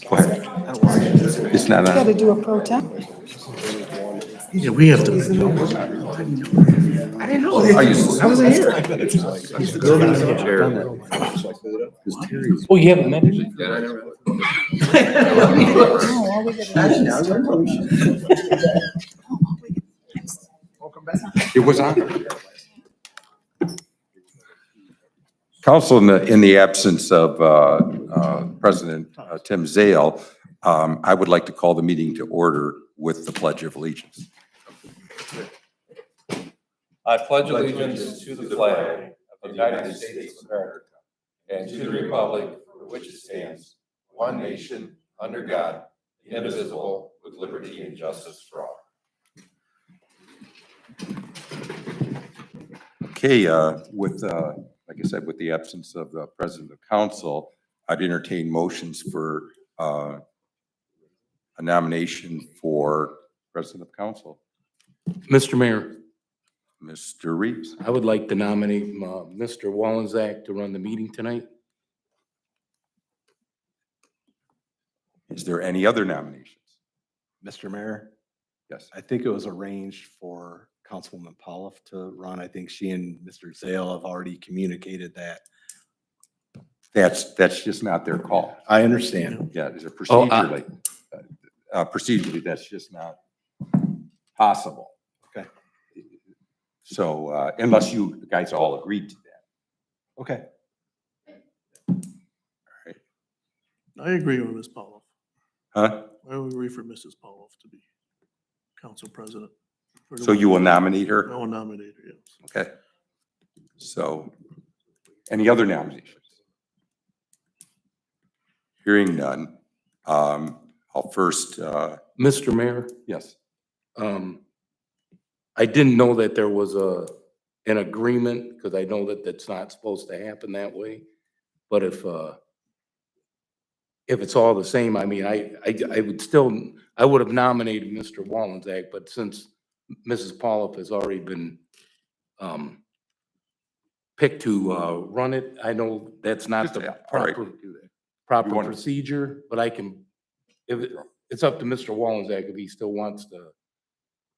Go ahead. It's not Got to on. do a pro temp. Yeah, we have to. I didn't know. I wasn't here. Oh, you haven't met him? It was on. Council, in the absence of President Tim Zale, I would like to call the meeting to order with the Pledge of Allegiance. I pledge allegiance to the flag of the United States of America and to the republic for which it stands, one nation, under God, indivisible, with liberty and justice for all. Okay, like I said, with the absence of the President of Council, I'd entertain motions for a nomination for President of Council. Mr. Mayor, Mr. Reeves. I would like to nominate Mr. Wallenczak to run the meeting tonight. Is there any other nominations? Mr. Mayor, Yes. I think it was arranged for Councilwoman Pauloff to run. I think she and Mr. Zale have already communicated that. That's just not their call. I understand. Yeah, there's a Oh, procedurally, that's just not possible. Okay. So, unless you guys all agreed to that. Okay. I agree with Ms. Pauloff. Huh? I agree for Mrs. Pauloff to be council president. So you will nominate I her? will nominate her, yes. Okay. So, any other nominations? Hearing none, I'll first, Mr. Mayor, yes. I didn't know that there was an agreement, because I know that that's not supposed to happen that way. But if it's all the same, I mean, I would have nominated Mr. Wallenczak, but since Mrs. Pauloff has already been picked to run it, I know that's not the All right. proper You want- procedure, but I can, it's up to Mr. Wallenczak if he still wants to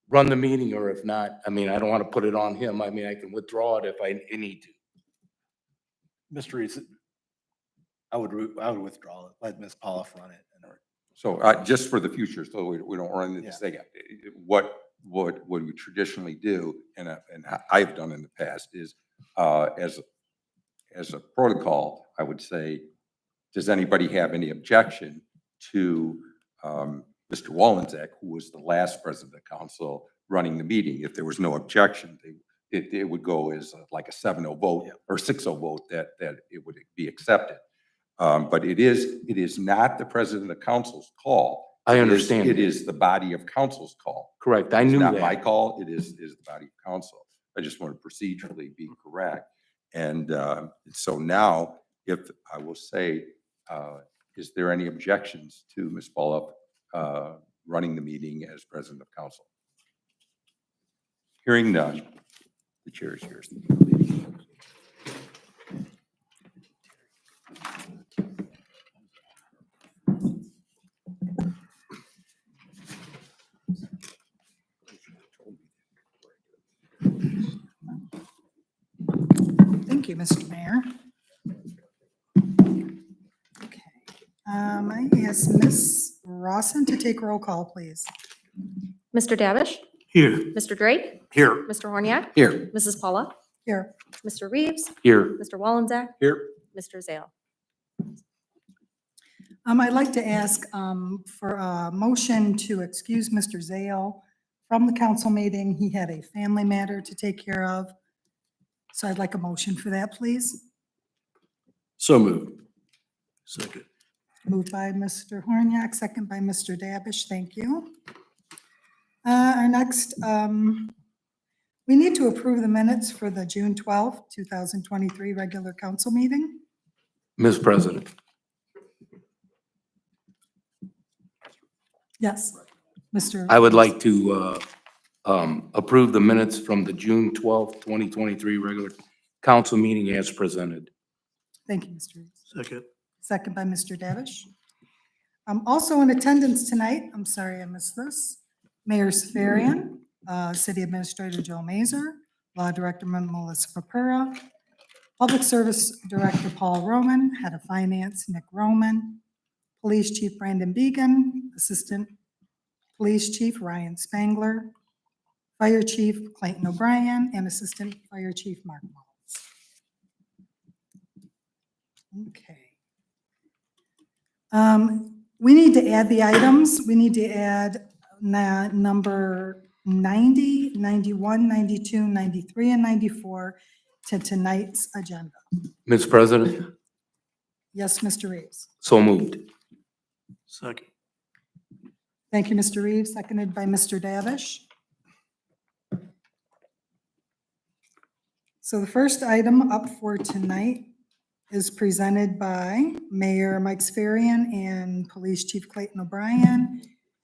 run the meeting, or if not, I mean, I don't want to put it on him. I mean, I can withdraw it if I need to. Mr. Reeves, I would withdraw it. Let Ms. Pauloff run it. So, just for the future, so we don't run into this thing, what we traditionally do, and I've done in the past, is as a protocol, I would say, does anybody have any objection to Mr. Wallenczak, who was the last president of council, running the meeting? If there was no objection, it would go as like a 7-0 vote or 6-0 vote that it would be accepted. But it is not the president of council's call. I understand. It is the body of council's call. Correct, I knew It's not my that. call, it is the body of council. I just want to procedurally be correct. And so now, if I will say, is there any objections to Ms. Pauloff running the meeting as president of council? Hearing none, the chair is yours. Thank you, Mr. Mayor. Okay. I ask Ms. Rawson to take roll call, please. Mr. Davish, Here. Mr. Drake, Here. Mr. Horniak, Here. Mrs. Paula, Here. Mr. Reeves, Here, Mr. Wallenczak, Here. Mr. Zale. I'd like to ask for a motion to excuse Mr. Zale from the council meeting. He had a family matter to take care of. So I'd like a motion for that, please. So moved. Second. Moved by Mr. Horniak, second by Mr. Davish. Thank you. Our next, we need to approve the minutes for the June 12th, 2023 regular council meeting. Ms. President. Yes, Mr. I would like to approve the minutes from the June 12th, 2023 regular council meeting as presented. Thank you, Mr. Reeves. Second. Second by Mr. Davish. Also in attendance tonight, I'm sorry I missed this, Mayor Safarian, City Administrator Joe Mazer, Law Director Melissa Papura, Public Service Director Paul Roman, Head of Finance Nick Roman, Police Chief Brandon Beacon, Assistant Police Chief Ryan Spangler, Fire Chief Clayton O'Brien, and Assistant Fire Chief Mark Mullins. Okay. We need to add the items. We need to add number 90, 91, 92, 93, and 94 to tonight's agenda. Ms. President, Yes, Mr. Reeves. so moved. Second. Thank you, Mr. Reeves, seconded by Mr. Davish. So the first item up for tonight is presented by Mayor Mike Safarian and Police Chief Clayton O'Brien,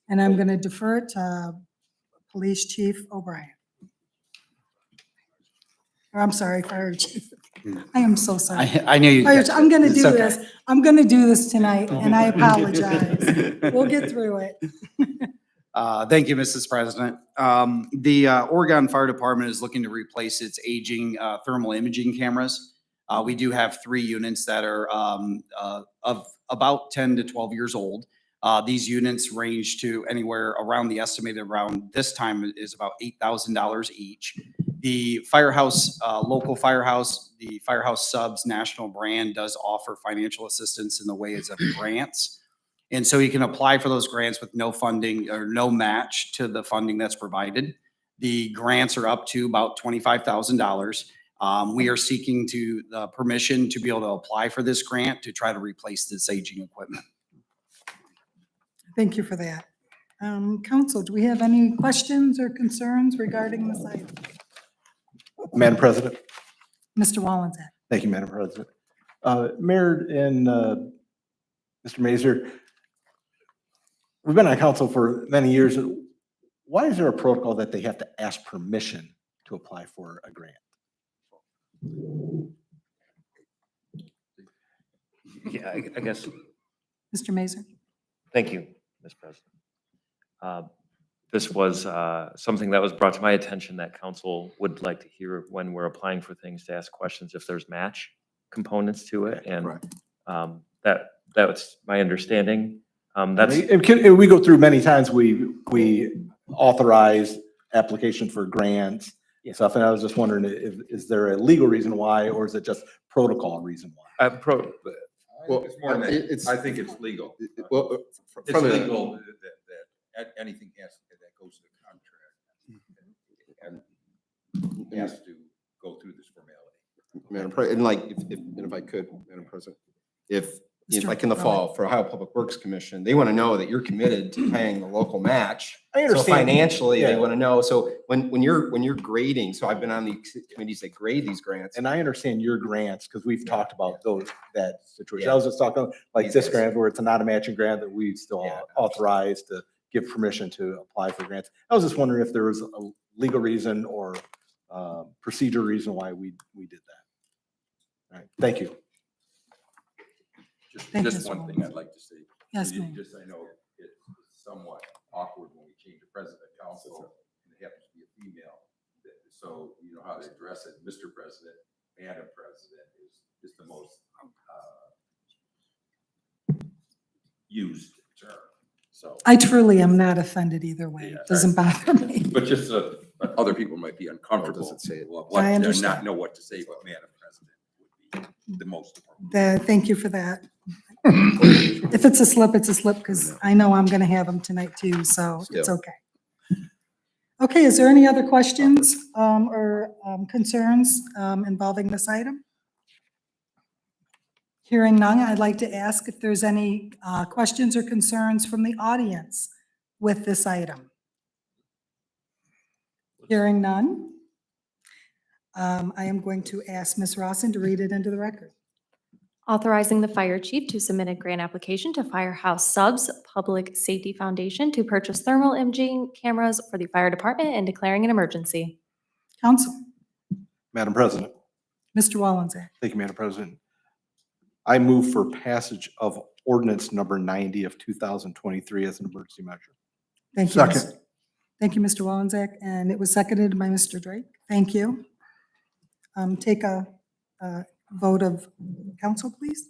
and I'm going to defer it to Police Chief O'Brien. Or I'm sorry, Fire Chief. I am so sorry. I knew you'd Fire catch Chief, I'm it. going to It's do okay. this. I'm going to do this tonight, and I apologize. We'll get through it. Thank you, Mrs. President. The Oregon Fire Department is looking to replace its aging thermal imaging cameras. We do have 3 units that are of about 10 to 12 years old. These units range to anywhere around the estimated around this time is about $8,000 each. The firehouse, local firehouse, the Firehouse Subs national brand does offer financial assistance in the ways of grants. And so you can apply for those grants with no funding or no match to the funding that's provided. The grants are up to about $25,000. We are seeking permission to be able to apply for this grant to try to replace this aging equipment. Thank you for that. Council, do we have any questions or concerns regarding this item? Madam President. Mr. Wallenset. Thank you, Madam President. Mayor and Mr. Mazer, we've been on council for many years. Why is there a protocol that they have to ask permission to apply for a grant? Yeah, I guess, Mr. Mazer. thank you, Ms. President. This was something that was brought to my attention that council would like to hear when we're applying for things, to ask questions if there's match components to it. And that's my understanding. That's, And we go through many times, we authorize application for grants and stuff, and I was just wondering, is there a legal reason why, or is it just protocol reason why? Well, it's more than that. it's- I think it's legal. Well, It's from a- legal that anything that goes to the contract and has to go through this formality. Madam President, and like, if I could, Madam President, if, Mr. like in the fall for Ohio Public Works Commission, they want to know that you're committed to paying the local match. I So understand. financially, they Yeah. want to know. So when you're grading, so I've been on the committees that grade these grants. And I understand your grants, because we've talked about that situation. Yeah. I was just talking like These this guys. grant where it's not a matching grant that we still Yeah. authorize to give permission to apply for grants. I was just wondering if there was a legal reason or procedure reason why we did that. All right, thank you. Thank you, Just Mr. one thing I'd like to say. Yes, You- ma'am. Just, I know it's somewhat awkward when we change the president of council, and it happens to be a female. So you know how to address it, Mr. President, Madam President is the most used term, so. I truly am not offended either way. It doesn't bother me. But just, other people might be uncomfortable. doesn't say it. I And understand. not know what to say, but Madam President would be the most appropriate. Thank you for that. If it's a slip, it's a slip, because I know I'm going to have them tonight too, so it's Still. okay. Okay, is there any other questions or concerns involving this item? Hearing none, I'd like to ask if there's any questions or concerns from the audience with this item. Hearing none, I am going to ask Ms. Rawson to read it into the record. Authorizing the fire chief to submit a grant application to Firehouse Subs Public Safety Foundation to purchase thermal imaging cameras for the fire department and declaring an emergency. Council, Madam President. Mr. Wallenzer. Thank you, Madam President. I move for passage of ordinance number 90 of 2023 as an emergency measure. Thank you. Second. Thank you, Mr. Wallenzeck, and it was seconded by Mr. Drake. Thank you. Take a vote of council, please.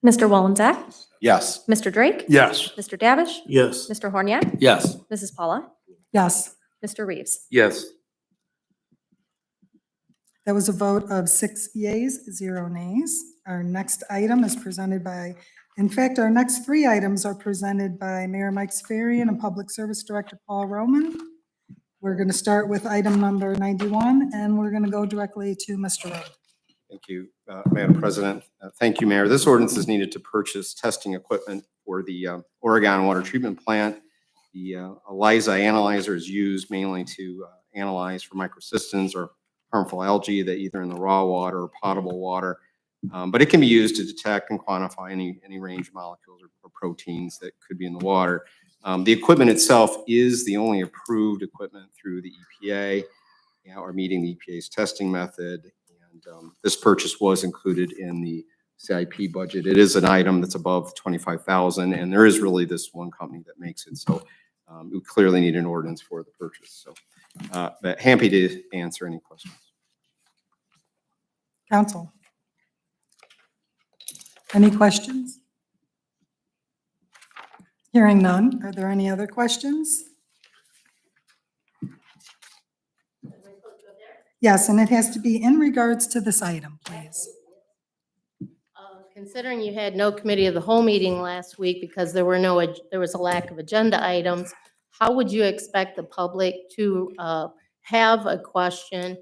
Mr. Wallenzeck, Yes. Mr. Drake, Yes. Mr. Davish, Yes. Mr. Horniak, Yes. Mrs. Paula, Yes, Mr. Reeves. Yes. that was a vote of 6 yeas, 0 nays. Our next item is presented by, in fact, our next 3 items are presented by Mayor Mike Safarian and Public Service Director Paul Roman. We're going to start with item number 91, and we're going to go directly to Mr. Rowe. Thank you, Madam President. Thank you, Mayor. This ordinance is needed to purchase testing equipment for the Oregon Water Treatment Plant. The ELISA analyzer is used mainly to analyze for microcystins or harmful algae that either in the raw water or potable water. But it can be used to detect and quantify any range of molecules or proteins that could be in the water. The equipment itself is the only approved equipment through the EPA, or meeting the EPA's testing method. And this purchase was included in the CIP budget. It is an item that's above 25,000, and there is really this one company that makes it. So we clearly need an ordinance for the purchase. So, but happy to answer any questions. Council. Any questions? Hearing none. Are there any other questions? Yes, and it has to be in regards to this item, please. Considering you had no committee of the whole meeting last week because there was a lack of agenda items, how would you expect the public to have a question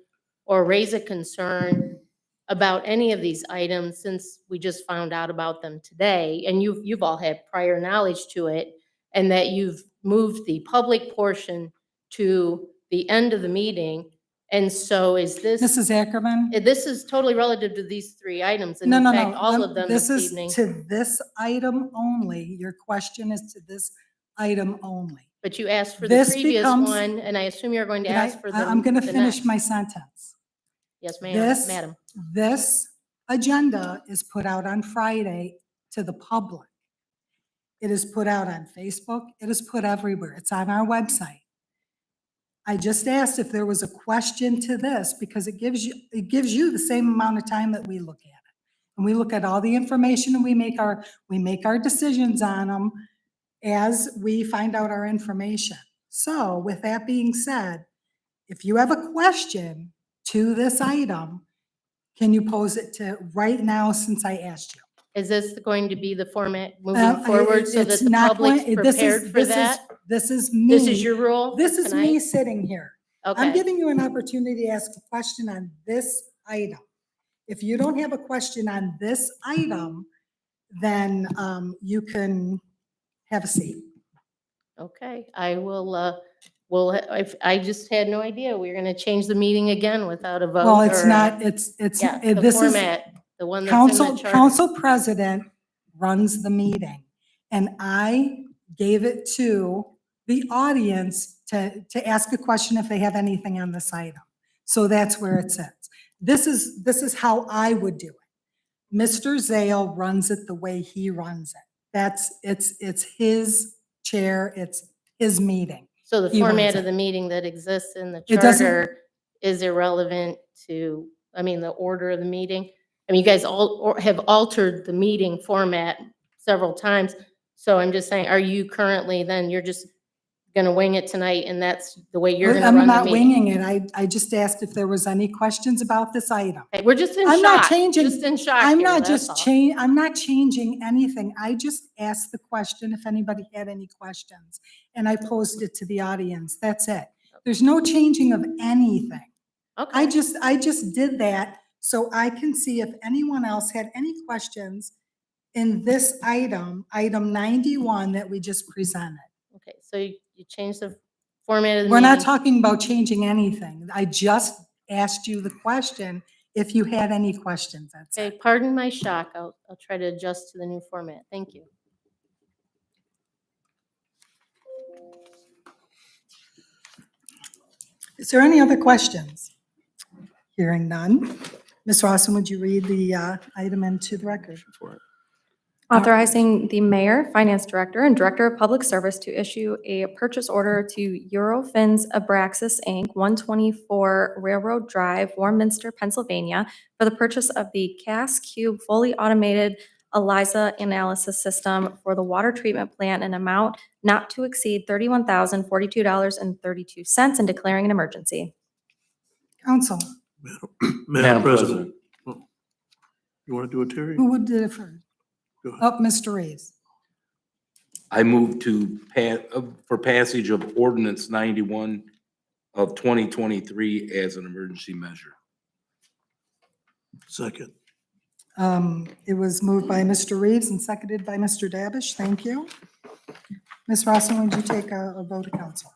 or raise a concern about any of these items since we just found out about them today? And you've all had prior knowledge to it, and that you've moved the public portion to the end of the meeting. And so is this? Mrs. Ackerman? This is totally relative to these 3 items, and No, in no, fact, no. all of them this is evening. to this item only. Your question is to this item only. But you asked for the This previous becomes- one, and I assume you're going to But ask for the. I'm going to the finish next. my sentence. Yes, ma'am, This, madam. this agenda is put out on Friday to the public. It is put out on Facebook. It is put everywhere. It's on our website. I just asked if there was a question to this because it gives you the same amount of time that we look at it. And we look at all the information and we make our decisions on them as we find out our information. So with that being said, if you have a question to this item, can you pose it to right now since I asked you? Is this going to be the format moving I- forward so that it's the not public's going- this is- prepared for this is- that? This is me. This is your rule? This is me tonight? sitting here. I'm Okay, giving you an opportunity to ask a question on this item. If you don't have a question on this item, then you can have a seat. okay. I will, I just had no idea we were going to change the meeting again without a vote. Well, it's or- not, it's, Yeah, the this is, format, the one that's in the council, chart. council president runs the meeting. And I gave it to the audience to ask a question if they have anything on this item. So that's where it sits. This is how I would do it. Mr. Zale runs it the way he runs it. It's his chair, it's his meeting. So the he runs format it. of the meeting that exists in the It doesn't- charter is irrelevant to, the order of the meeting? I mean, you guys have altered the meeting format several times. So I'm just saying, are you currently, then you're just going to wing it tonight and that's the way you're going to I'm run the not meeting? winging it. I just asked if there was any questions about this item. Okay, we're just in shock. I'm not changing- Just in shock I'm here, not that's just all. I'm not changing anything. I just asked the question if anybody had any questions. And I posed it to the audience. That's it. There's no changing of anything. Okay. I just did that so I can see if anyone else had any questions in this item, item 91 that we just presented. Okay, so you changed the format of the We're meeting? not talking about changing anything. I just asked you the question if you had any questions. That's it. Okay, pardon my shock. I'll try to adjust to the new format. Thank you. Is there any other questions? Hearing none. Ms. Rawson, would you read the item into the record? Authorizing the mayor, finance director, and director of public service to issue a purchase order to Eurofins Abraxas, Inc., 124 Railroad Drive, Warminster, Pennsylvania, for the purchase of the CAS Cube fully automated ELISA analysis system for the water treatment plant, an amount not to exceed $31,042.32, and declaring an emergency. Council, Madam President. Oh, you want to do it, Terry? who would do it first? Go ahead. Oh, Mr. Reeves. I move to for passage of ordinance 91 of 2023 as an emergency measure. Second. It was moved by Mr. Reeves and seconded by Mr. Dabish. Thank you. Ms. Rossman, would you take a vote of council?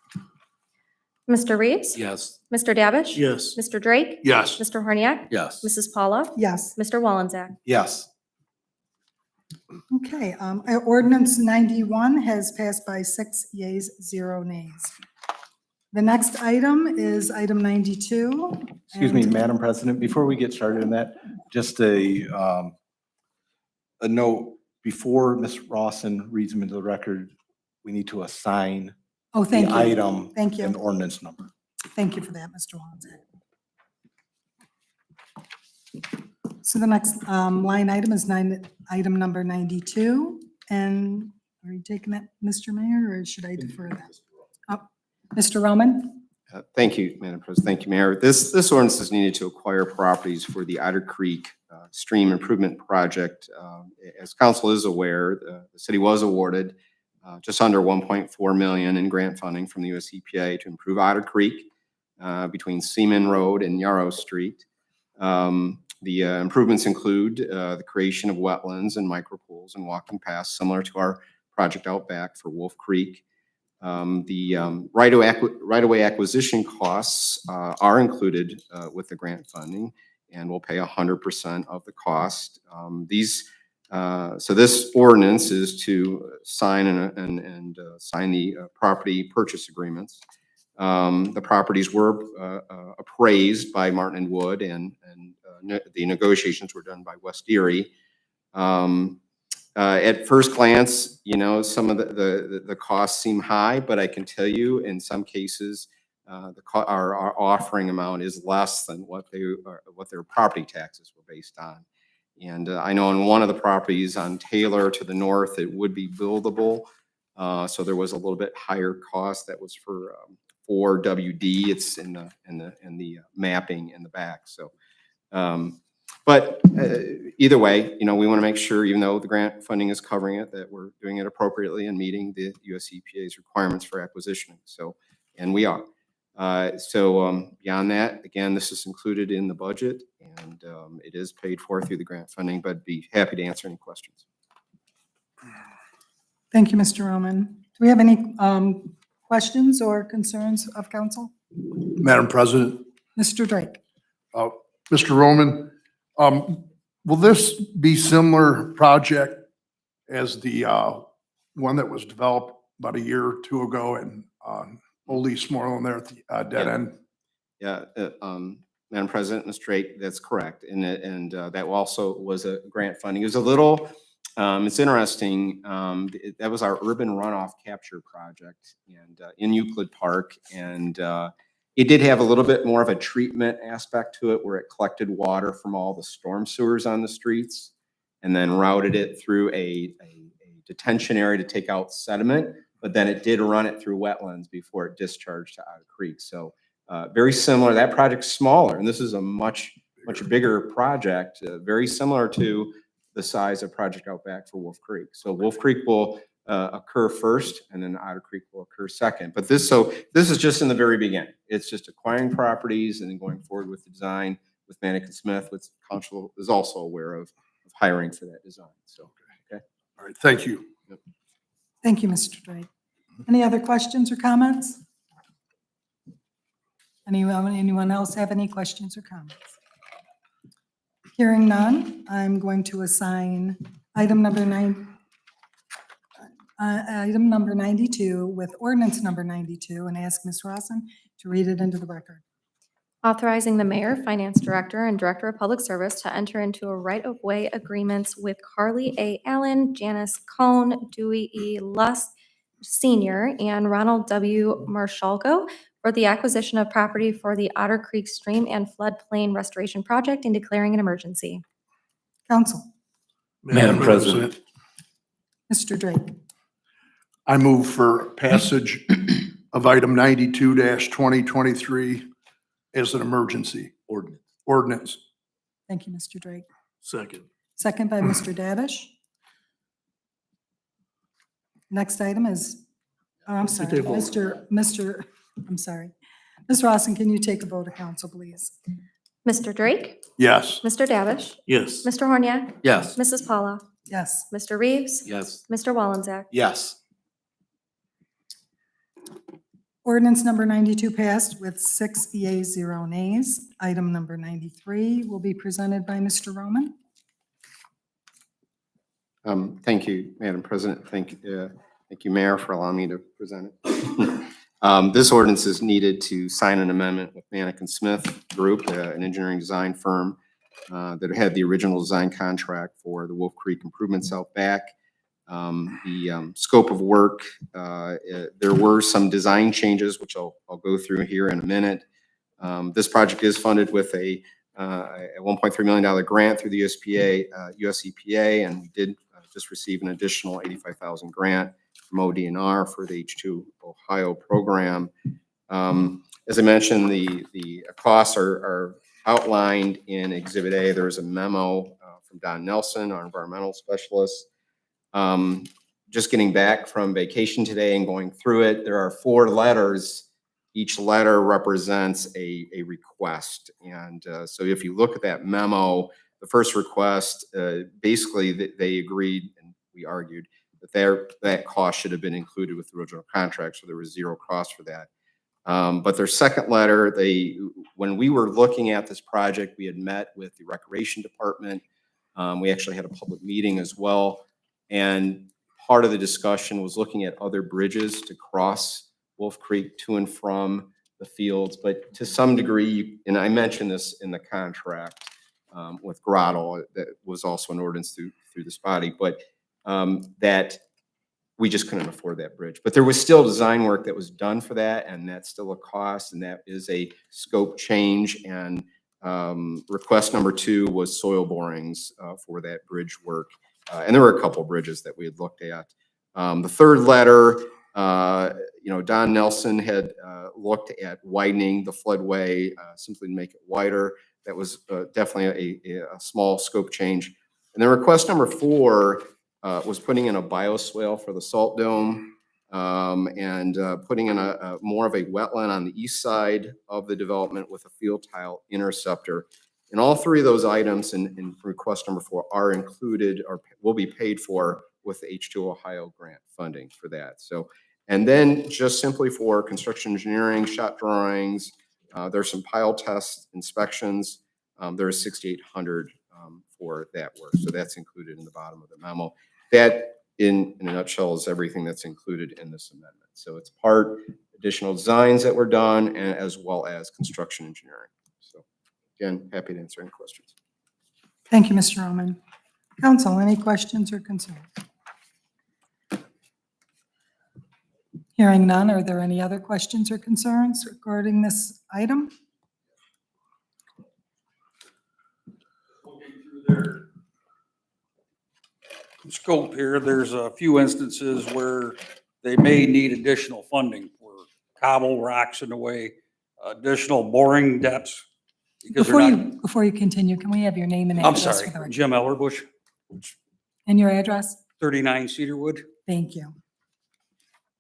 Mr. Reeves? Yes. Mr. Davish? Yes. Mr. Drake? Yes. Mr. Horniak? Yes. Mrs. Paula? Yes. Mr. Wallensack? Yes. Okay, ordinance 91 has passed by 6 yeas, 0 nays. The next item is item 92. Excuse me, and- Madam President, before we get started on that, just a note, before Ms. Rawson reads them into the record, we need to assign Oh, the thank you. item Thank you. and ordinance number. Thank you for that, Mr. Wallensack. So the next line item is item number 92. And are you taking that, Mr. Mayor, or should I defer that? Oh, Mr. Roman? Thank you, Madam President. Thank you, Mayor. This ordinance is needed to acquire properties for the Otter Creek Stream Improvement Project. As council is aware, the city was awarded just under 1.4 million in grant funding from the US EPA to improve Otter Creek between Seaman Road and Yarrow Street. The improvements include the creation of wetlands and micropools and walking paths similar to our project out back for Wolf Creek. The right-of-way acquisition costs are included with the grant funding and will pay 100% of the cost. So this ordinance is to sign and sign the property purchase agreements. The properties were appraised by Martin and Wood, and the negotiations were done by West Erie. At first glance, you know, some of the costs seem high, but I can tell you in some cases, our offering amount is less than what their property taxes were based on. And I know on one of the properties on Taylor to the north, it would be buildable. So there was a little bit higher cost that was for WD. It's in the mapping in the back. So, but either way, you know, we want to make sure, even though the grant funding is covering it, that we're doing it appropriately and meeting the US EPA's requirements for acquisition. So, and we are. Beyond that, again, this is included in the budget, and it is paid for through the grant funding, but be happy to answer any questions. Thank you, Mr. Roman. Do we have any questions or concerns of council? Madam President, Mr. Drake? Mr. Roman, will this be similar project as the one that was developed about a year or two ago in Old East Moreland there at the dead end? Yeah, Madam President, Ms. Drake, that's correct. And that also was a grant funding. It was a little, it's interesting. That was our urban runoff capture project and in Euclid Park. And it did have a little bit more of a treatment aspect to it where it collected water from all the storm sewers on the streets and then routed it through a detention area to take out sediment. But then it did run it through wetlands before it discharged to Otter Creek. So very similar. That project's smaller, and this is a much bigger project, very similar to the size of Project Outback for Wolf Creek. So Wolf Creek will occur first, and then Otter Creek will occur second. But this is just in the very beginning. It's just acquiring properties and then going forward with the design with Manick and Smith, which council is also aware of hiring for that design. So, okay. All right, thank you. Yep. Thank you, Mr. Drake. Any other questions or comments? Anyone else have any questions or comments? Hearing none, I'm going to assign item number 92 with ordinance number 92 and ask Ms. Rawson to read it into the record. Authorizing the mayor, finance director, and director of public service to enter into a right-of-way agreements with Carly A. Allen, Janice Cohn, Dewey E. Lust Senior, and Ronald W. Marshalko for the acquisition of property for the Otter Creek Stream and Floodplain Restoration Project and declaring an emergency. Council, Madam President. Mr. Drake. I move for passage of item 92-2023 as an emergency ordinance. Thank you, Mr. Drake. Second. Second by Mr. Davish. Next item is, oh, I'm sorry, I'm sorry. Ms. Rossen, can you take a vote of council, please? Mr. Drake, Yes. Mr. Davish, Yes. Mr. Horniak, Yes. Mrs. Paula, Yes. Mr. Reeves, Yes. Mr. Wallenzak. Yes. Ordinance number 92 passed with 6 yeas, 0 nays. Item number 93 will be presented by Mr. Roman. Thank you, Madam President. Thank you, Mayor, for allowing me to present it. This ordinance is needed to sign an amendment with Manick and Smith Group, an engineering design firm that had the original design contract for the Wolf Creek improvements out back. The scope of work, there were some design changes, which I'll go through here in a minute. This project is funded with a $1.3 million grant through the US EPA, and we did just receive an additional $85,000 grant from ODNR for the H2 Ohio program. As I mentioned, the costs are outlined in Exhibit A. There's a memo from Don Nelson, our environmental specialist. Just getting back from vacation today and going through it, there are 4 letters. Each letter represents a request. And so if you look at that memo, the first request, basically they agreed, and we argued, that that cost should have been included with the original contract, so there was 0 cost for that. But their second letter, when we were looking at this project, we had met with the Recreation Department. We actually had a public meeting as well. And part of the discussion was looking at other bridges to cross Wolf Creek to and from the fields. But to some degree, and I mentioned this in the contract with Grotto, that was also an ordinance through this body, but that we just couldn't afford that bridge. But there was still design work that was done for that, and that's still a cost, and that is a scope change. And request number 2 was soil borings for that bridge work. And there were a couple of bridges that we had looked at. The third letter, Don Nelson had looked at widening the floodway, simply to make it wider. That was definitely a small scope change. And then request number 4 was putting in a bioswale for the salt dome and putting in a more of a wetland on the east side of the development with a field tile interceptor. And all 3 of those items in request number 4 are included or will be paid for with the H2 Ohio grant funding for that. So, and then just simply for construction engineering, shot drawings, there's some pile test inspections. There's 6,800 for that work. So that's included in the bottom of the memo. That in a nutshell is everything that's included in this amendment. So it's part additional designs that were done and as well as construction engineering. So again, happy to answer any questions. Thank you, Mr. Roman. Council, any questions or concerns? Hearing none, are there any other questions or concerns regarding this item? Scope here, there's a few instances where they may need additional funding for cobble rocks in the way, additional boring depths. because they're not- Before you continue, can we have your name and I'm address sorry, for the record? Jim Ellerbush, And your address? 39 Cedarwood. Thank you.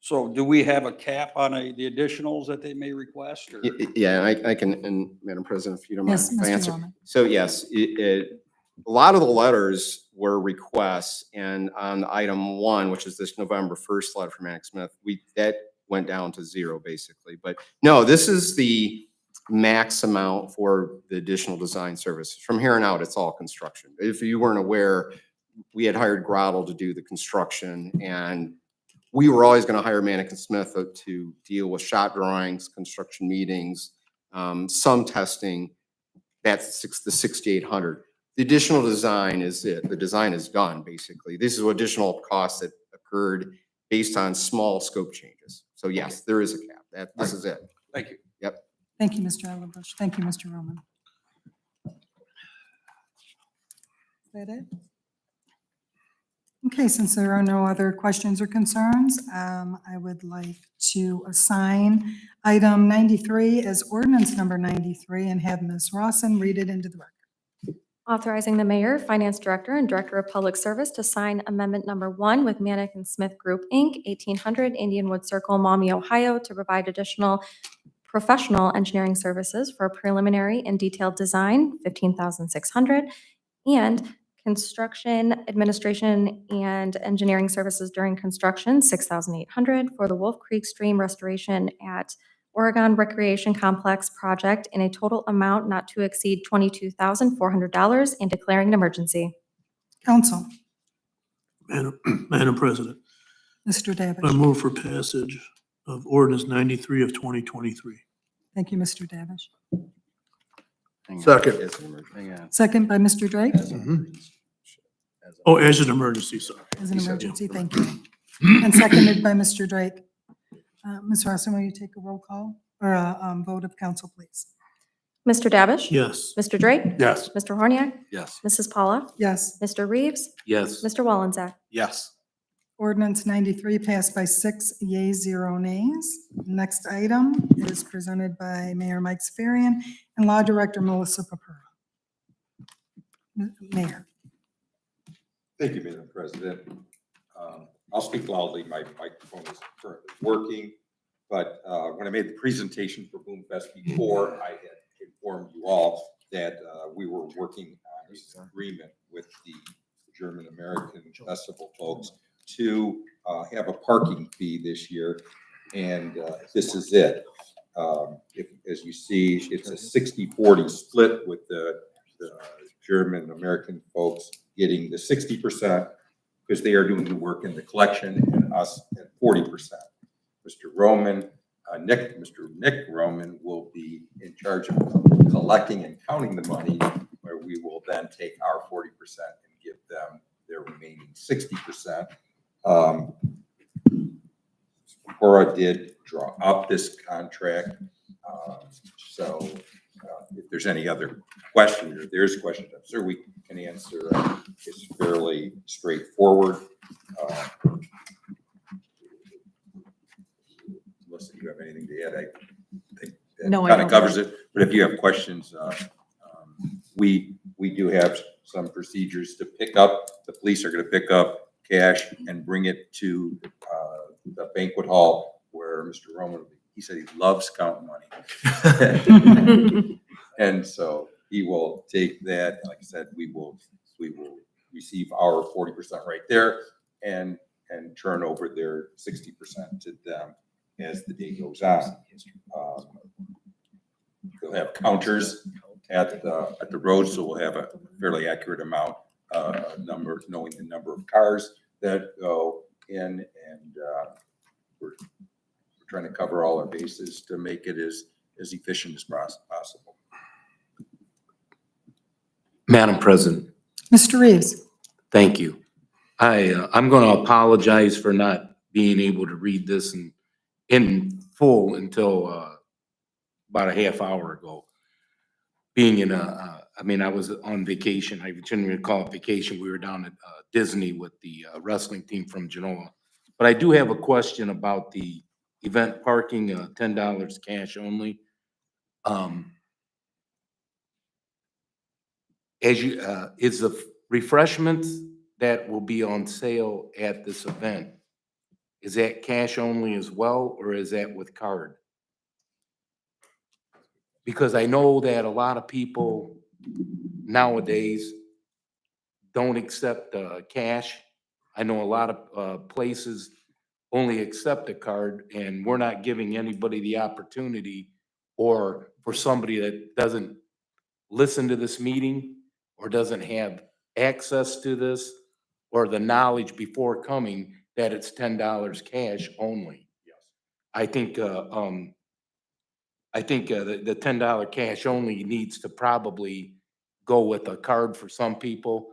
So do we have a cap on the additionals that they may request or? Yeah, I can, and Madam President, if you don't mind. Yes, if I Mr. answer. Roman. So yes, a lot of the letters were requests, and on item 1, which is this November 1st letter from Manick Smith, that went down to 0 basically. But no, this is the max amount for the additional design services. From here on out, it's all construction. If you weren't aware, we had hired Grotto to do the construction, and we were always going to hire Manick and Smith to deal with shot drawings, construction meetings, some testing, that's the 6,800. The additional design is it. The design is done, basically. This is what additional costs that occurred based on small scope changes. So yes, there is a cap. This is it. Thank you. Thank you, Mr. Ellerbush. Thank you, Mr. Roman. Is that it? Okay, since there are no other questions or concerns, I would like to assign item 93 as ordinance number 93 and have Ms. Rawson read it into the record. Authorizing the mayor, finance director, and director of public service to sign amendment number 1 with Manick and Smith Group, Inc., 1800 Indianwood Circle, Maumee, Ohio, to provide additional professional engineering services for preliminary and detailed design, $15,600, and construction, administration, and engineering services during construction, $6,800, for the Wolf Creek Stream restoration at Oregon Recreation Complex project in a total amount not to exceed $22,400, and declaring an emergency. Council, Madam President, Mr. I Davish. move for passage of ordinance 93 of 2023. Thank you, Mr. Davish. Second. Second by Mr. Drake. Oh, as an emergency, sorry. As an emergency, thank you. And seconded by Mr. Drake. Ms. Rawson, will you take a roll call or a vote of council, please? Mr. Davish? Yes. Mr. Drake? Yes. Mr. Horniak? Yes. Mrs. Paula? Yes. Mr. Reeves? Yes. Mr. Wallenzak? Yes. Ordinance 93 passed by 6 yeas, 0 nays. Next item is presented by Mayor Mike Safarian and Law Director Melissa Papura. Mayor. Thank you, Madam President. I'll speak loudly. My microphone is currently working. But when I made the presentation for Boom Fest before, I had informed you all that we were working on an agreement with the German-American Festival folks to have a parking fee this year. And this is it. As you see, it's a 60-40 split with the German-American folks getting the 60% because they are doing the work in the collection, and us at 40%. Mr. Roman, Mr. Nick Roman will be in charge of collecting and counting the money, where we will then take our 40% and give them their remaining 60%. Cora did draw up this contract. So if there's any other questions, or if there's questions, I'm sure we can answer. It's fairly straightforward. Unless you have anything to add, I think No, I that kind of don't. covers it. But if you have questions, we do have some procedures to pick up. The police are going to pick up cash and bring it to the banquet hall where Mr. Roman, he said he loves counting money. And so he will take that. Like I said, we will receive our 40% right there and turn over their 60% to them as the day goes on. We'll have counters at the road, so we'll have a fairly accurate amount, knowing the number of cars that go in, and we're trying to cover all our bases to make it as efficient as possible. Madam President, Mr. Reeves. thank you. I'm going to apologize for not being able to read this in full until about a half hour ago. Being in I was on vacation. I generally call it vacation. We were down at Disney with the wrestling team from Genoa. But I do have a question about the event parking, $10 cash only. Is the refreshments that will be on sale at this event, is that cash only as well, or is that with card? Because I know that a lot of people nowadays don't accept cash. I know a lot of places only accept a card, and we're not giving anybody the opportunity, or for somebody that doesn't listen to this meeting or doesn't have access to this or the knowledge before coming that it's $10 cash only. Yes. I think I think the $10 cash only needs to probably go with a card for some people,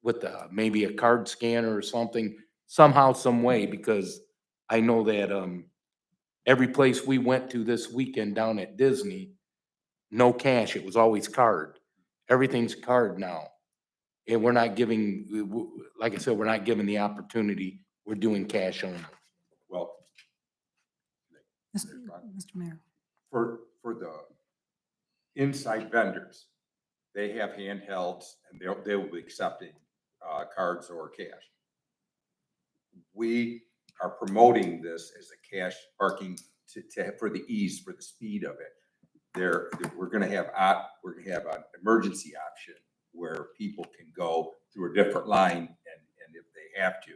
with maybe a card scanner or something, somehow, some way, because I know that every place we went to this weekend down at Disney, no cash, it was always card. Everything's card now. And we're not giving, like I said, we're not given the opportunity, we're doing cash only. Well, Mr. Mayor. for the inside vendors, they have handhelds and they will be accepting cards or cash. We are promoting this as a cash parking for the ease, for the speed of it. We're gonna have an emergency option where people can go through a different line and if they have to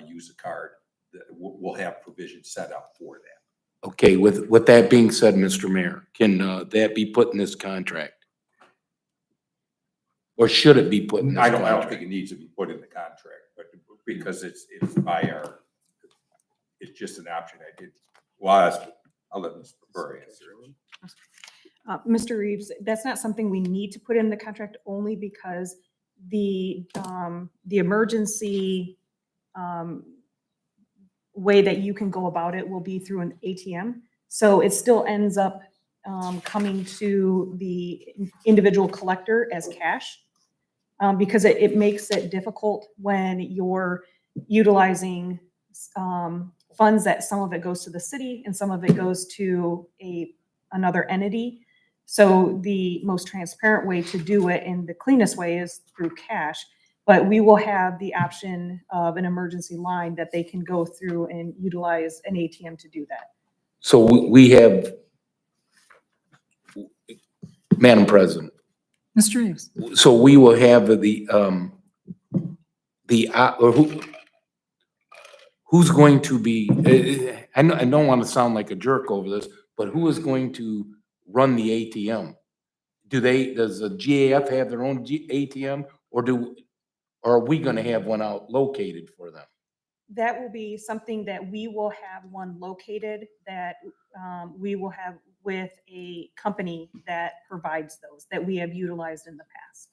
use a card, we'll have provision set up for that. Okay, with that being said, Mr. Mayor, can that be put in this contract? Or should it be put in this I don't contract? think it needs to be put in the contract, but because it's it's just an option. I'll let Mr. Burr answer. Mr. Reeves, that's not something we need to put in the contract only because the emergency way that you can go about it will be through an ATM. So it still ends up coming to the individual collector as cash because it makes it difficult when you're utilizing funds that some of it goes to the city and some of it goes to another entity. So the most transparent way to do it and the cleanest way is through cash. But we will have the option of an emergency line that they can go through and utilize an ATM to do that. So we have, Madam President, Mr. Reeves. so we will have who's going to be, I don't want to sound like a jerk over this, but who is going to run the ATM? Does the GAF have their own ATM or are we gonna have one out located for them? That will be something that we will have one located that we will have with a company that provides those that we have utilized in the past.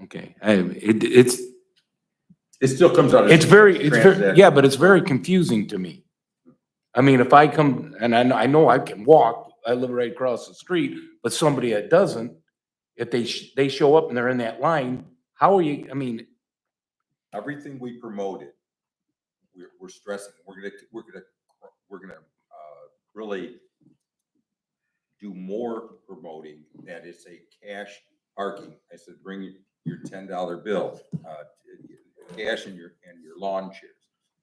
Okay, It still comes out. it's very, transaction. yeah, but it's very confusing to me. I mean, if I come, and I know I can walk, I live right across the street, but somebody that doesn't, if they show up and they're in that line, how are you, I mean, Everything we promoted, we're stressing, we're gonna really do more promoting that it's a cash parking. I said, bring your $10 bill, cash and your lawn chairs.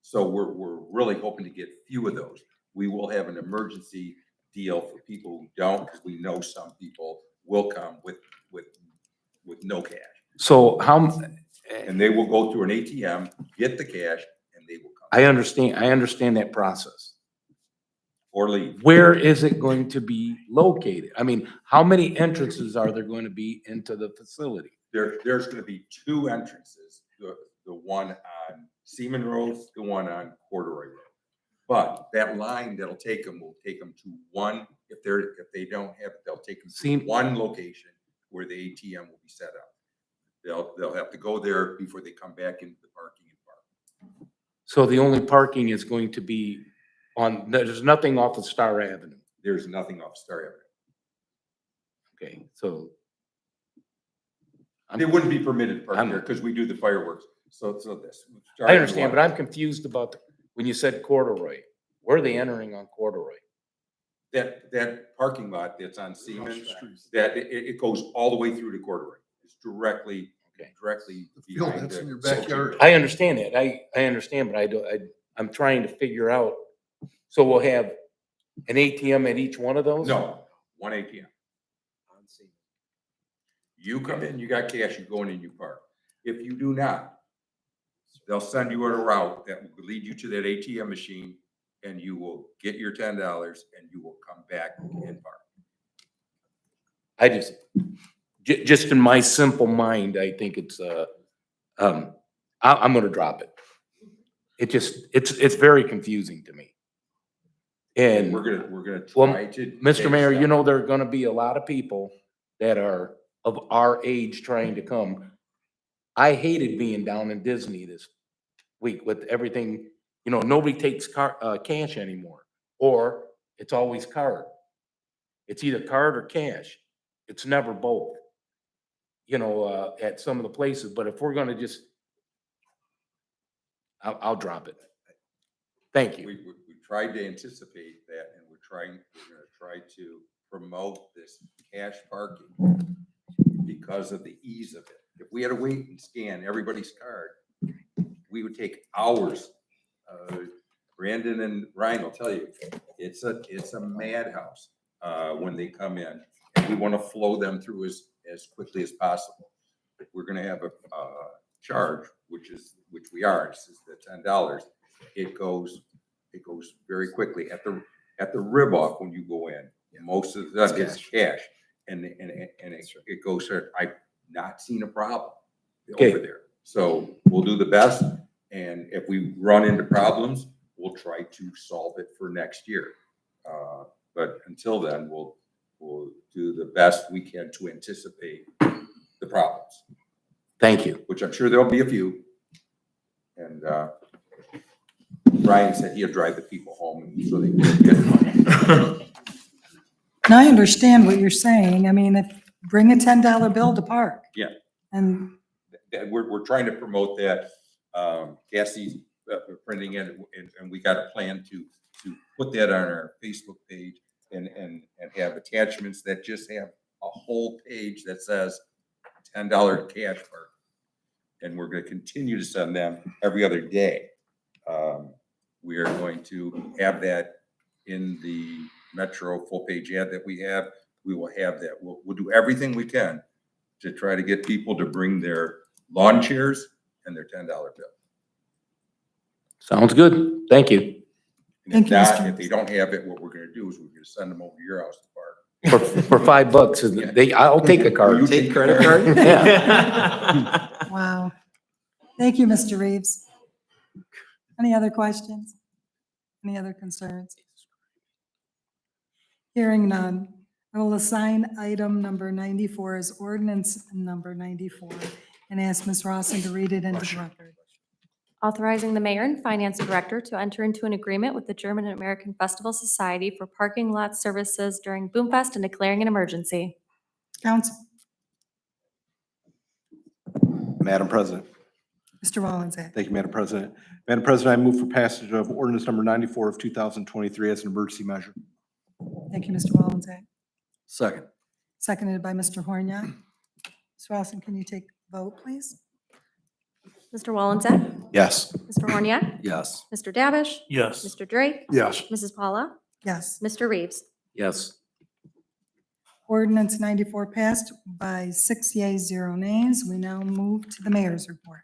So we're really hoping to get few of those. We will have an emergency deal for people who don't, because we know some people will come with no cash. so And they will go through an ATM, get the cash, and they will come. I understand that process. Or leave. Where is it going to be located? I mean, how many entrances are there going to be into the facility? There's gonna be two entrances, the one on Seaman Road, the one on Corduroy Road. But that line that'll take them will take them to one, if they don't have it, they'll take them to one location where the ATM will be set up. They'll have to go there before they come back into the parking and park. So the only parking is going to be there's nothing off of Star Avenue. There's nothing off Star Avenue. Okay, so. They wouldn't be permitted to park there because we do the fireworks. So this. I understand, but I'm confused about when you said Corduroy. Where are they entering on Corduroy? That parking lot that's on Seaman, that it goes all the way through to Corduroy. It's directly field behind that's in your the- backyard. I understand that. I understand, but I'm trying to figure out. So we'll have an ATM at each one of those? No, one ATM. You come in, you got cash, you go in and you park. If you do not, they'll send you on a route that will lead you to that ATM machine and you will get your $10 and you will come back and park. I just in my simple mind, I think it's, I'm gonna drop it. It's very confusing to me. And We're gonna Well, try to. Mr. Mayor, change you that. know, there are gonna be a lot of people that are of our age trying to come. I hated being down in Disney this week with everything, you know, nobody takes cash anymore, or it's always card. It's either card or cash. It's never both. You know, at some of the places, but if we're gonna just, I'll drop it. Thank you. We tried to anticipate that, and we're gonna try to promote this cash parking because of the ease of it. If we had to wait and scan everybody's card, we would take hours. Brandon and Ryan will tell you, it's a madhouse, when they come in. And we want to flow them through as quickly as possible. We're gonna have a charge, which we are, this is the $10. It goes very quickly. At the rib off when you go in, most of the time it's cash. And it goes there. I've not seen a problem Okay. over there. So we'll do the best. And if we run into problems, we'll try to solve it for next year. But until then, we'll do the best we can to anticipate the problems, Thank you. which I'm sure there'll be a few. And Ryan said he'll drive the people home so they can get money. And I understand what you're saying. I mean, bring a $10 bill to park. Yeah. And That we're trying to promote that. Cassie's printing it, and we got a plan to put that on our Facebook page and have attachments that just have a whole page that says $10 cash park. And we're gonna continue to send them every other day. We are going to have that in the Metro full-page ad that we have. We will have that. We'll do everything we can to try to get people to bring their lawn chairs and their $10 bill. Sounds good. Thank you. And Thank if you, not, Mr. if they don't have it, what we're gonna do is we're gonna send them over to your house to park. For $5, and I'll take a Will card. you take credit card? Yeah. wow. Thank you, Mr. Reeves. Any other questions? Any other concerns? Hearing none. I will assign item number 94 as ordinance number 94 and ask Ms. Rawson to read it into the record. Authorizing the mayor and finance director to enter into an agreement with the German American Festival Society for parking lot services during Boomfest and declaring an emergency. Council, Madam President. Mr. Wallense. Thank you, Madam President. Madam President, I move for passage of ordinance number 94 of 2023 as an emergency measure. Thank you, Mr. Wallense. Second. Seconded by Mr. Horniak. Ms. Rawson, can you take vote, please? Mr. Wallense? Yes. Mr. Horniak? Yes. Mr. Davish? Yes. Mr. Drake? Yes. Mrs. Paula? Yes. Mr. Reeves? Yes. Ordinance 94 passed by 6 yeas, 0 nays. We now move to the mayor's report.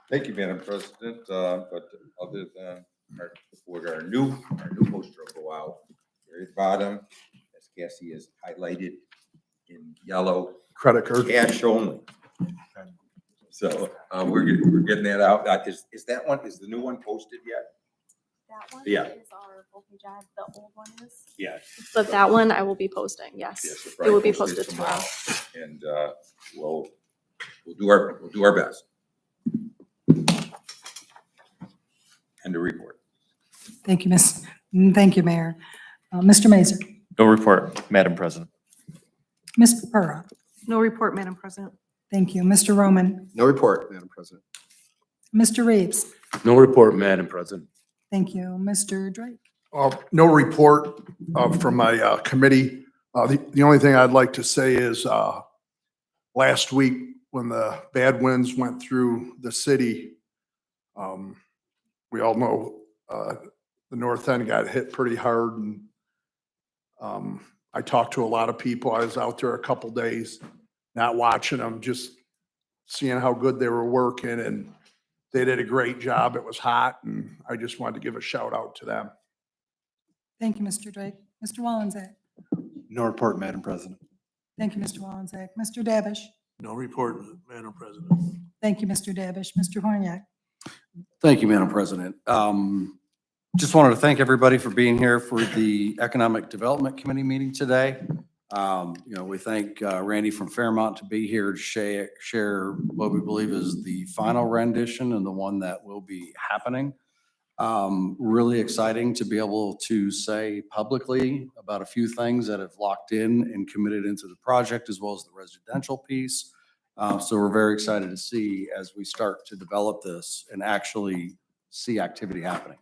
Thank you, Madam President. But other than our new poster will go out here at the bottom, as Cassie has highlighted in yellow, Credit card. cash only. So we're getting that out. Is that one, is the new one posted yet? That one Yeah. is our full-page ad, the old one is. Yeah. But that one I will be posting, yes. Yes, It will be probably posted tomorrow. And we'll do our best. And the report. Thank you, Thank you, Mayor. Mr. Mazer. No report, Madam President. Ms. Purra. No report, Madam President. Thank you. Mr. Roman. No report, Madam President. Mr. Reeves. No report, Madam President. Thank you. Mr. Drake. No report from my committee. The only thing I'd like to say is last week, when the bad winds went through the city, we all know the north end got hit pretty hard. And I talked to a lot of people. I was out there a couple days, not watching them, just seeing how good they were working, and they did a great job. It was hot, and I just wanted to give a shout out to them. Thank you, Mr. Drake. Mr. Wallense. No report, Madam President. Thank you, Mr. Wallense. Mr. Davish. No report, Madam President. Thank you, Mr. Davish. Mr. Horniak. Thank you, Madam President. Just wanted to thank everybody for being here for the Economic Development Committee meeting today. We thank Randy from Fairmont to be here to share what we believe is the final rendition and the one that will be happening. Really exciting to be able to say publicly about a few things that have locked in and committed into the project as well as the residential piece. So we're very excited to see as we start to develop this and actually see activity happening.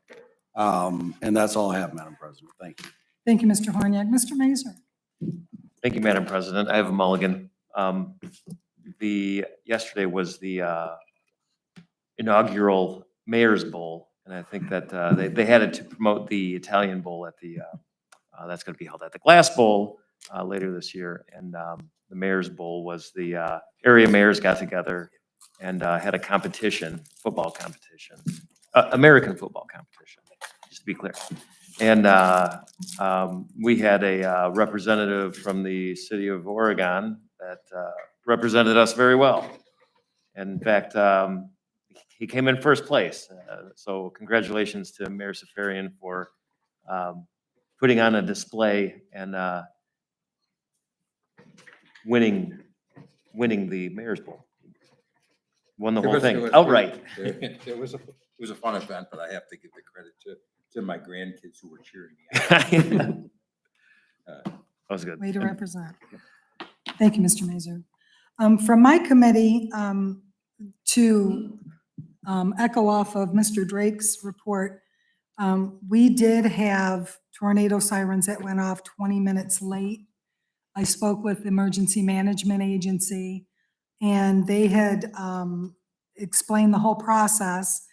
And that's all I have, Madam President. Thank you. Thank you, Mr. Horniak. Mr. Mazer? Thank you, Madam President. I have a mulligan. Yesterday was the inaugural Mayor's Bowl, and I think that they had it to promote the Italian Bowl at the, that's going to be held at the Glass Bowl later this year. And the Mayor's Bowl was the area mayors got together and had a competition, football competition, American football competition, just to be clear. And we had a representative from the city of Oregon that represented us very well. And in fact, he came in first place. So congratulations to Mayor Safarian for putting on a display and winning the Mayor's Bowl. Won the whole thing outright. It was a fun event, but I have to give the credit to my grandkids who were cheering me on. That was good. Way to represent. Thank you, Mr. Mazer. From my committee, to echo off of Mr. Drake's report, we did have tornado sirens that went off 20 minutes late. I spoke with the Emergency Management Agency, and they had explained the whole process,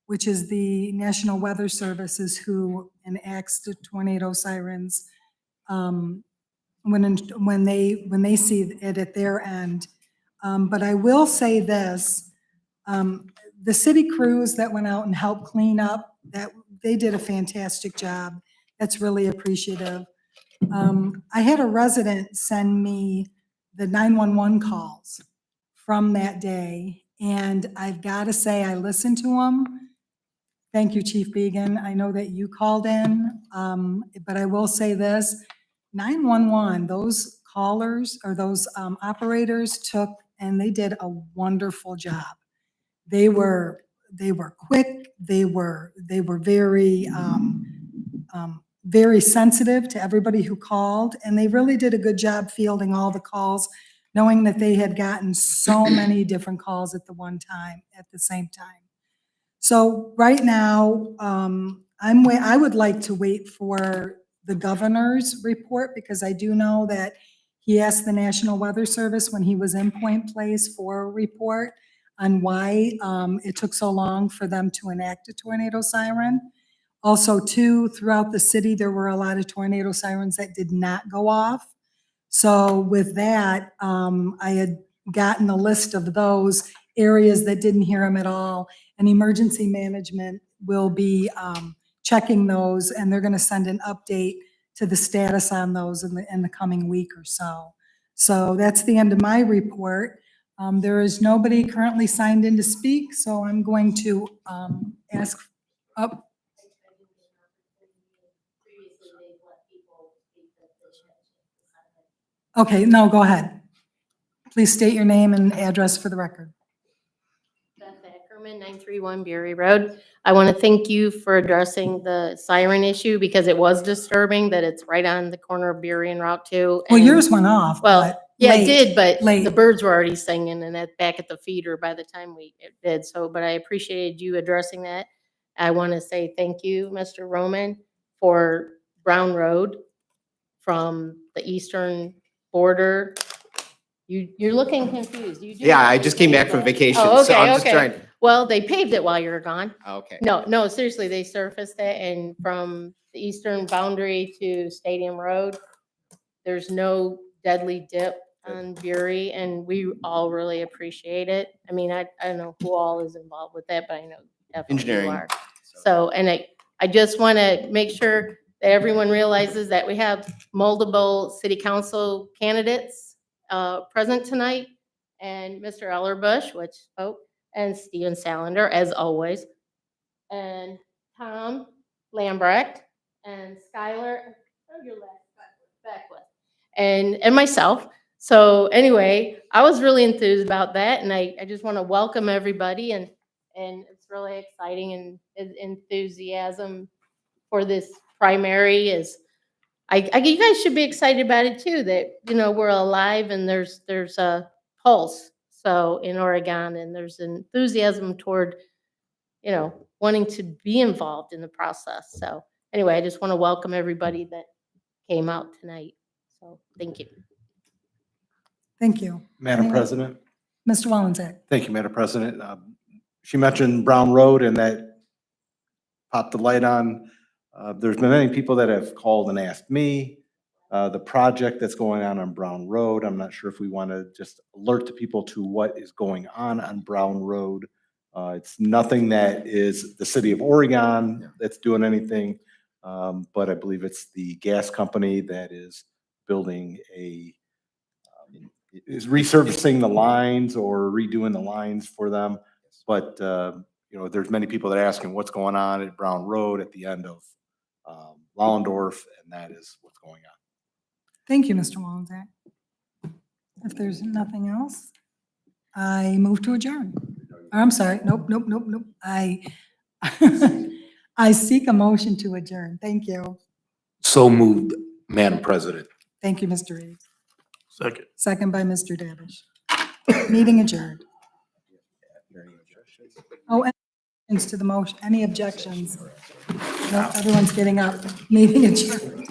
which is the National Weather Service is who enacts the tornado sirens when they see it at their end. But I will say this, the city crews that went out and helped clean up, that they did a fantastic job. That's really appreciative. I had a resident send me the 911 calls from that day, and I've got to say I listened to them. Thank you, Chief Began. I know that you called in, but I will say this, 911, those callers or those operators took, and they did a wonderful job. They were quick. They were very, very sensitive to everybody who called, and they really did a good job fielding all the calls, knowing that they had gotten so many different calls at the same time. So right now, I would like to wait for the governor's report, because I do know that he asked the National Weather Service when he was in Point Place for a report on why it took so long for them to enact a tornado siren. Also, too, throughout the city, there were a lot of tornado sirens that did not go off. So with that, I had gotten a list of those areas that didn't hear them at all, and emergency management will be checking those, and they're going to send an update to the status on those in the coming week or so. So that's the end of my report. There is nobody currently signed in to speak, so I'm going to ask up. Okay, no, go ahead. Please state your name and address for the record. Beth Ackerman, 931 Bury Road. I want to thank you for addressing the siren issue, because it was disturbing that it's right on the corner of Bury and Route 2. Well, and- yours went off. Well, but yeah, late, it did, but late. the birds were already singing and back at the feeder by the time it did. So, but I appreciated you addressing that. I want to say thank you, Mr. Roman, for Brown Road from the eastern border. You're looking confused. You do Yeah, know I they just came back paved from it. vacation, Oh, so I'm just okay. trying. Well, they paved it while you were gone. Okay. No, seriously, they surfaced it, and from the eastern boundary to Stadium Road, there's no deadly dip on Bury, and we all really appreciate it. I mean, I don't know who all is involved with that, but I know definitely you Engineering. are. So, and I just want to make sure that everyone realizes that we have multiple city council candidates present tonight, and Mr. Ellerbush, which spoke, and Steven Salander, as always. And Tom Lambrecht and Skylar, your last, Beckwith, and myself. So anyway, I was really enthused about that, and I just want to welcome everybody, and it's really exciting, and enthusiasm for this primary is, you guys should be excited about it too, that, we're alive and there's a pulse, so in Oregon, and there's enthusiasm toward, wanting to be involved in the process. So anyway, I just want to welcome everybody that came out tonight. So thank you. Thank you. Madam Anyone? President. Mr. Wallenzeck. Thank you, Madam President. She mentioned Brown Road and that popped the light on. There's been many people that have called and asked me, the project that's going on Brown Road. I'm not sure if we want to just alert the people to what is going on Brown Road. It's nothing that is the city of Oregon that's doing anything, but I believe it's the gas company that is building is resurfacing the lines or redoing the lines for them. But, there's many people that are asking what's going on at Brown Road at the end of Lollendorf, and that is what's going on. Thank you, Mr. Wallenzeck. If there's nothing else, I move to adjourn. I'm sorry, nope. I seek a motion to adjourn. Thank you. So moved, Madam President. Thank you, Mr. Reeves. Second. Second by Mr. Davish. Meeting adjourned. Oh, any objections to the motion? Any objections? No, everyone's getting up. Meeting adjourned.